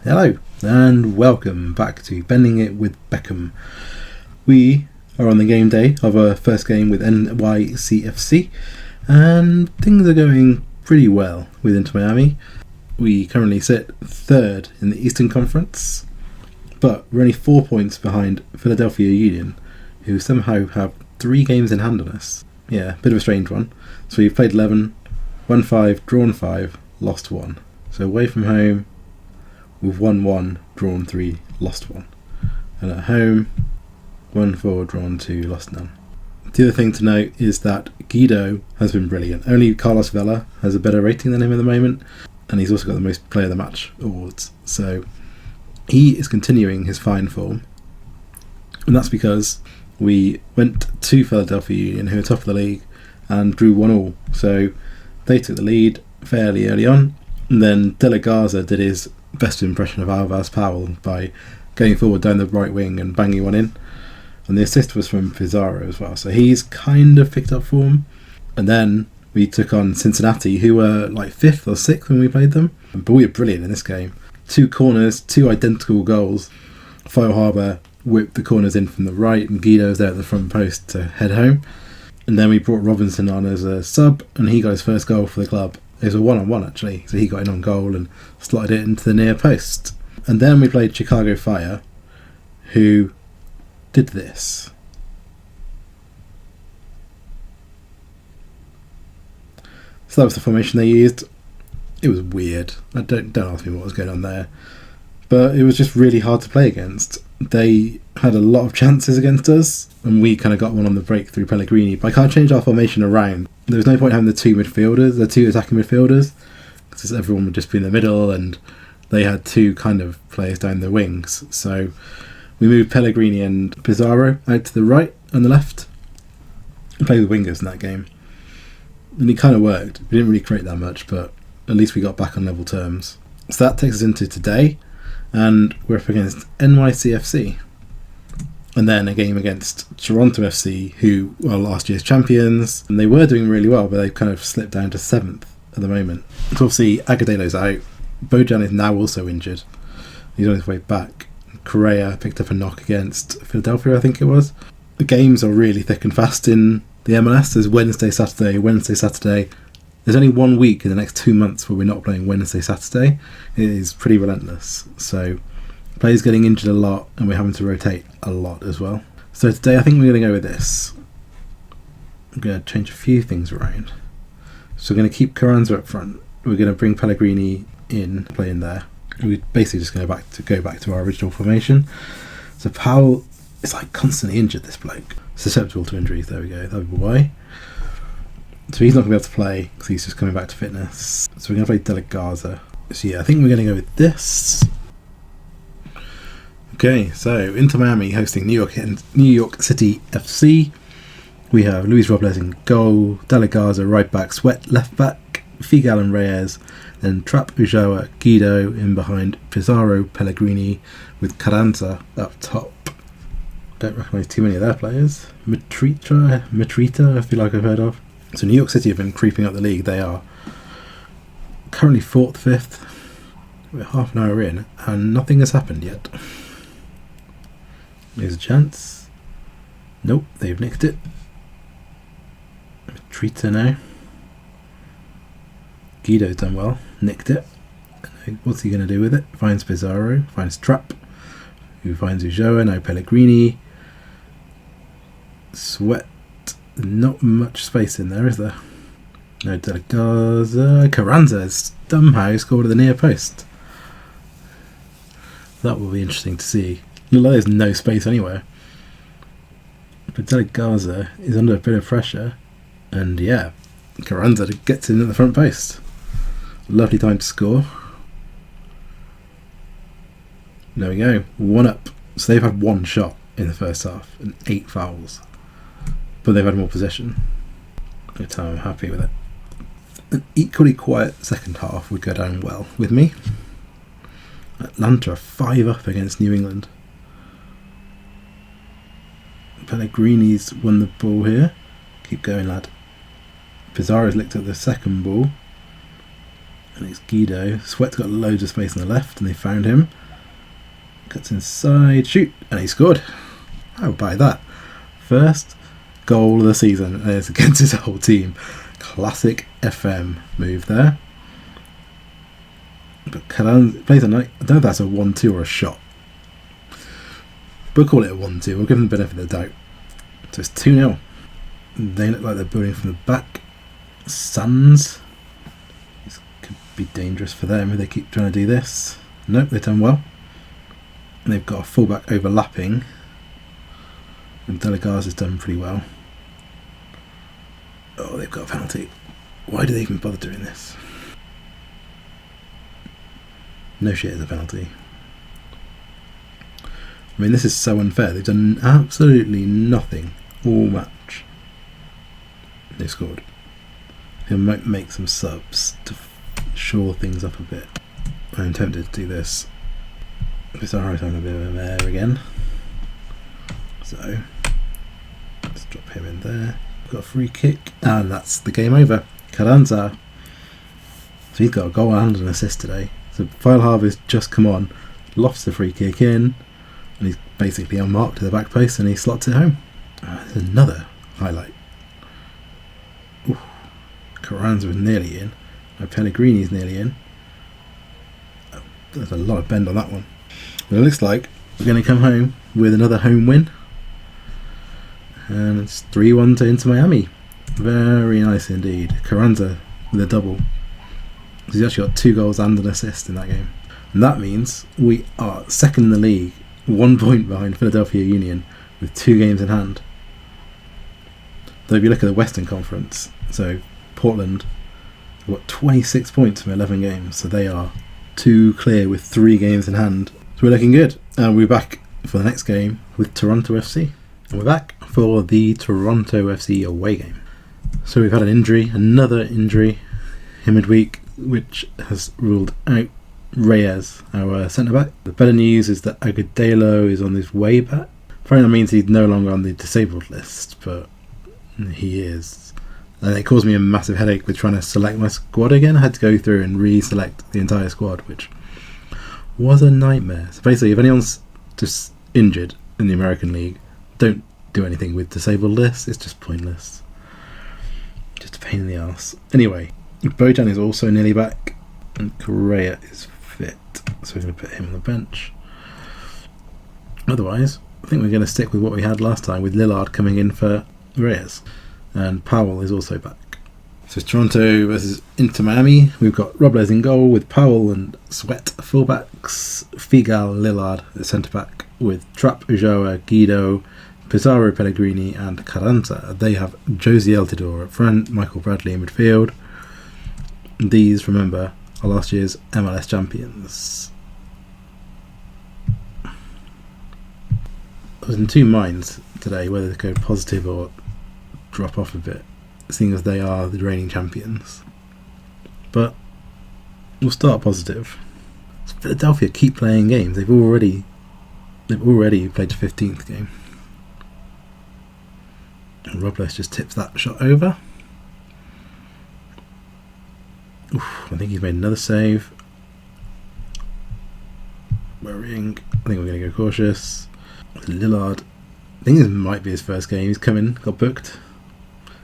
Hello and welcome back to Bending It with Beckham. We are on the game day of our first game with NYCFC and things are going pretty well with Inter Miami. We currently sit third in the Eastern Conference, but we're only 4 points behind Philadelphia Union, who somehow have 3 games in hand on us. Yeah, bit of a strange one. So we've played 11, won 5, drawn 5, lost 1. So away from home, we've won 1, drawn 3, lost 1. And at home, won 4, drawn 2, lost none. The other thing to note is that Guido has been brilliant. Only Carlos Vela has a better rating than him at the moment, and he's also got the most Player of the Match awards. So he is continuing his fine form, and that's because we went to Philadelphia Union, who are top of the league, and drew 1-1. So they took the lead fairly early on, and then De La Garza did his best impression of Alvaz Powell by going forward down the right wing and banging one in, and the assist was from Pizarro as well, so he's kind of picked up form. And then we took on Cincinnati, who were like 5th or 6th when we played them, but we were brilliant in this game. 2 corners, 2 identical goals. Foyle Harbour whipped the corners in from the right and Guido was there at the front post to head home, and then we brought Robinson on as a sub and he got his first goal for the club. It was a 1-on-1 actually, so he got in on goal and slotted it into the near post. And then we played Chicago Fire, who did this. So that was the formation they used. It was weird. Don't ask me what was going on there, but it was just really hard to play against. They had a lot of chances against us, and we kind of got one on the break through Pellegrini. But I can't change our formation around. There was no point having the 2 midfielders, the 2 attacking midfielders, because everyone would just be in the middle, and they had 2 kind of players down the wings. So we moved Pellegrini and Pizarro out to the right and the left, and played with wingers in that game. And it kind of worked. We didn't really create that much, but at least we got back on level terms. So that takes us into today, and we're up against NYCFC. And then a game against Toronto FC, who are last year's champions, and they were doing really well, but they've kind of slipped down to 7th at the moment. So obviously Agadelo's out. Bojan is now also injured. He's on his way back. Correa picked up a knock against Philadelphia, I think it was. The games are really thick and fast in the MLS. There's Wednesday, Saturday. There's only 1 week in the next 2 months where we're not playing Wednesday, Saturday. It is pretty relentless. So players getting injured a lot, and we're having to rotate a lot as well. So today I think we're going to go with this. I'm going to change a few things around. So we're going to keep Carranza up front. We're going to bring Pellegrini in, playing there. We're basically just going to go back to our original formation. So Powell is like constantly injured, this bloke. Susceptible to injuries, there we go, that'll be why. So he's not going to be able to play because he's just coming back to fitness. So we're going to play De La Garza. So yeah, I think we're going to go with this. Okay, so Inter Miami hosting New York City FC. We have Luis Robles in goal, De La Garza right back, Sweat left back, Figal and Reyes, then Trapp, Ulloa, Guido in behind, Pizarro, Pellegrini with Carranza up top. Don't recognise too many of their players. Mitrita, I feel like I've heard of. So New York City have been creeping up the league. They are currently 4th, 5th. We're half an hour in and nothing has happened yet. There's a chance. Nope, they've nicked it. Mitrita now. Guido's done well, nicked it. What's he going to do with it? Finds Pizarro, finds Trapp, who finds Ulloa, now Pellegrini. Sweat, not much space in there, is there? No, De La Garza. Carranza has somehow scored at the near post. That will be interesting to see. There's no space anywhere. But De La Garza is under a bit of pressure, and yeah, Carranza gets in at the front post. Lovely time to score. There we go, 1 up. So they've had 1 shot in the first half and 8 fouls, but they've had more possession. Good time, I'm happy with it. An equally quiet second half would go down well with me. Atlanta are 5 up against New England. Pellegrini's won the ball here. Keep going, lad. Pizarro's licked at the second ball. And it's Guido. Sweat's got loads of space on the left, and they found him. Cuts inside, shoot, and he scored. How about that? First goal of the season, and it's against his whole team. Classic FM move there. But Carranza plays a night. I don't know if that's a 1-2 or a shot. We'll call it a 1-2. We'll give them the benefit of the doubt. So it's 2-0. They look like they're building from the back. Suns. This could be dangerous for them if they keep trying to do this. Nope, they've done well. And they've got a fullback overlapping. And Delegar's done pretty well. Oh, they've got a penalty. Why do they even bother doing this? No shit, it's a penalty. I mean, this is so unfair. They've done absolutely nothing all match. They scored. They might make some subs to shore things up a bit. I'm tempted to do this. Pizarro's having a bit of a mare again. So, let's drop him in there. Got a free kick, and that's the game over. Carranza. So he's got a goal and an assist today. So Feilhaber's just come on, lofts the free kick in, and he's basically unmarked to the back post, and he slots it home. There's another highlight. Ooh. Carranza was nearly in. Now Pellegrini's nearly in. There's a lot of bend on that one. But it looks like we're going to come home with another home win. And it's 3-1 to Inter Miami. Very nice indeed. Carranza with a double. He's actually got 2 goals and an assist in that game. And that means we are second in the league, 1 point behind Philadelphia Union with 2 games in hand. Though if you look at the Western Conference, so Portland have got 26 points from 11 games, so they are 2 clear with 3 games in hand. So we're looking good. And we're back for the next game with Toronto FC. And we're back for the Toronto FC away game. So we've had an injury, another injury in midweek, which has ruled out Reyes, our centre-back. The better news is that Agudelo is on his way back. Apparently that means he's no longer on the disabled list, but he is. And it caused me a massive headache with trying to select my squad again. I had to go through and re-select the entire squad, which was a nightmare. So basically, if anyone's just injured in the American League, don't do anything with disabled lists. It's just pointless. Just a pain in the arse. Anyway, Bojan is also nearly back, and Correa is fit, so we're going to put him on the bench. Otherwise, I think we're going to stick with what we had last time, with Lillard coming in for Reyes, and Powell is also back. So it's Toronto versus Inter Miami. We've got Robles in goal with Powell and Sweat fullbacks, Figal, Lillard at centre back with Trapp, Ulloa, Guido, Pizarro, Pellegrini and Carranza. They have Josie Altidore up front, Michael Bradley in midfield. These, remember, are last year's MLS Champions. I was in 2 minds today whether to go positive or drop off a bit, seeing as they are the reigning champions. But we'll start positive. Philadelphia keep playing games. They've already played the 15th game. And Robles just tips that shot over. Oof, I think he's made another save. Worrying. I think we're going to go cautious. Lillard. I think this might be his first game. He's come in, got booked.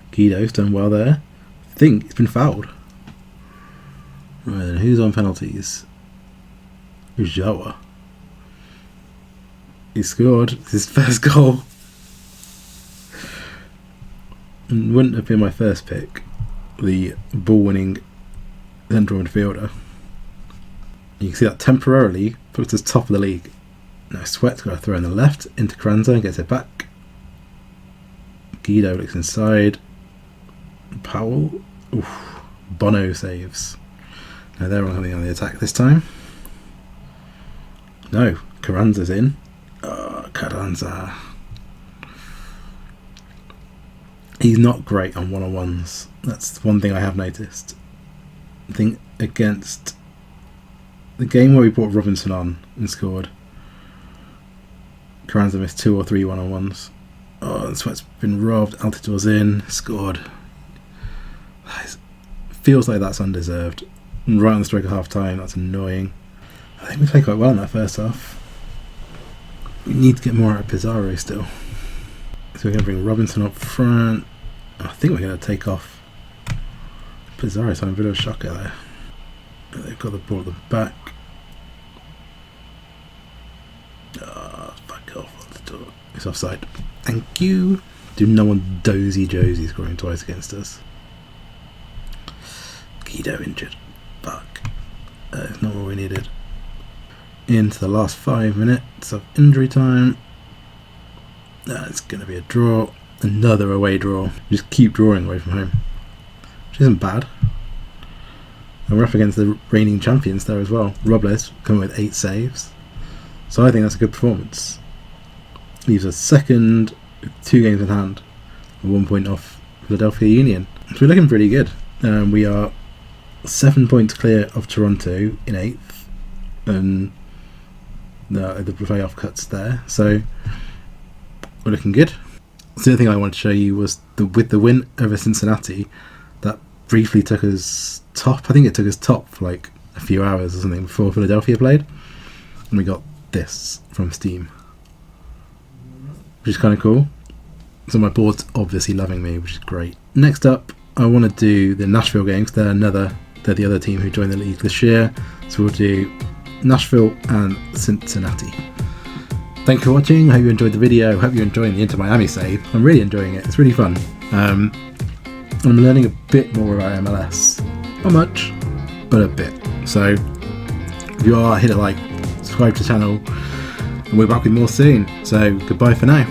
Guido's done well there. I think he's been fouled. Right then, who's on penalties? Ulloa. He scored his first goal. And wouldn't have been my first pick, the ball-winning central midfielder. You can see that temporarily puts us top of the league. Now Sweat's got to throw in the left into Carranza and gets it back. Guido looks inside. Powell. Oof. Bono saves. Now they're on the attack this time. No, Carranza's in. Carranza. He's not great on one-on-ones. That's one thing I have noticed. I think against the game where we brought Robinson on and scored, Carranza missed 2 or 3 one-on-ones. Oh, and Sweat's been robbed. Altidore's in, scored. Feels like that's undeserved. right on the stroke of half time. That's annoying. I think we played quite well in that first half. We need to get more out of Pizarro still. So we're going to bring Robinson up front. I think we're going to take off Pizarro. So I'm a bit of a shocker there. They've got the ball at the back. Fuck off. It's offside. Thank you. Do no one dozy Josie scoring twice against us. Guido injured. Fuck. That's not what we needed. Into the last 5 minutes of injury time. It's going to be a draw. Another away draw. Just keep drawing away from home. Which isn't bad. And we're up against the reigning champions there as well. Robles coming with 8 saves. So I think that's a good performance. Leaves us second with 2 games in hand. 1 point off Philadelphia Union. So we're looking pretty good. We are 7 points clear of Toronto in 8th. And the playoff cuts there. So we're looking good. So the other thing I wanted to show you was with the win over Cincinnati, that briefly took us top. I think it took us top for like a few hours or something before Philadelphia played. And we got this from Steam, which is kind of cool. So my board's obviously loving me, which is great. Next up, I want to do the Nashville games. They're the other team who joined the league this year. So we'll do Nashville and Cincinnati. Thank you for watching. I hope you enjoyed the video. I hope you're enjoying the Inter Miami save. I'm really enjoying it. It's really fun. I'm learning a bit more about MLS. Not much, but a bit. So if you are, hit a like, subscribe to the channel, and we're back with more soon. So goodbye for now.